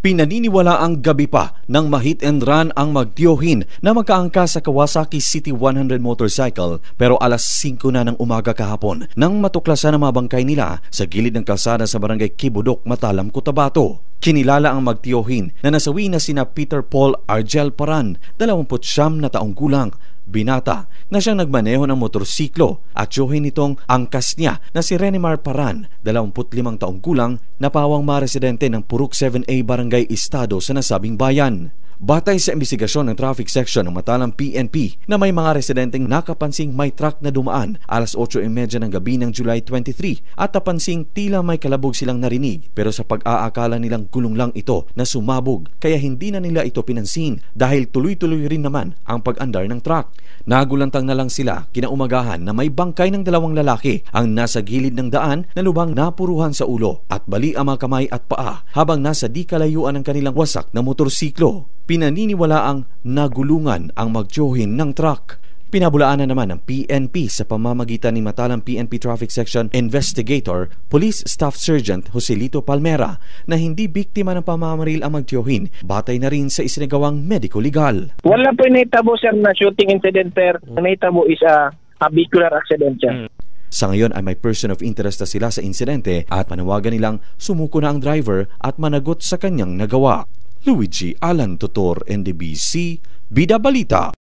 Pinaniniwala ang gabi pa ng ma-hit and run ang magtiyohin na magkaangka sa Kawasaki City 100 motorcycle pero alas 5 na ng umaga kahapon nang matuklasan ang mga bangkay nila sa gilid ng kalsada sa barangay Kibudok, Matalam, Cotabato. Kinilala ang magtiyohin na nasawi na sina Peter Paul Argel Paran, 29 na taong gulang, binata na siyang nagmaneho ng motorsiklo at tiyuhin nitong angkas niya na si Renimar Paran, 25 taong gulang, na pawang mga residente ng Purok 7A Barangay Estado sa nasabing bayan. Batay sa investigasyon ng traffic section ng Matalam PNP na may mga residenteng nakapansing may truck na dumaan alas 8:30 ng gabi ng July 23 at napansing tila may kalabog silang narinig, pero sa pag-aakala nilang gulong lang ito na sumabog kaya hindi na nila ito pinansin dahil tuloy-tuloy rin naman ang pag-andar ng truck. Nagulantang na lang sila kinaumagahan na may bangkay ng 2 lalaki ang nasa gilid ng daan na lubhang napuruhan sa ulo at bali ang mga kamay at paa habang nasa di kalayuan ng kanilang wasak na motorsiklo. Pinaniniwala ang nagulungan ang magtiyohin ng truck. Pinabulaanan naman ng PNP sa pamamagitan ni Matalam PNP Traffic Section Investigator, Police Staff Sergeant Joselito Palmera na hindi biktima ng pamamaril ang magtiyohin, batay na rin sa isinagawang medico-legal. Wala po naitabo sir na shooting incident sir. Naitabo is a vehicular accident sir. Sa ngayon ay may person of interest na sila sa insidente at panawagan nilang sumuko na ang driver at managot sa kanyang nagawa. Luigi Alan Tutor, NDBC, Bida Balita.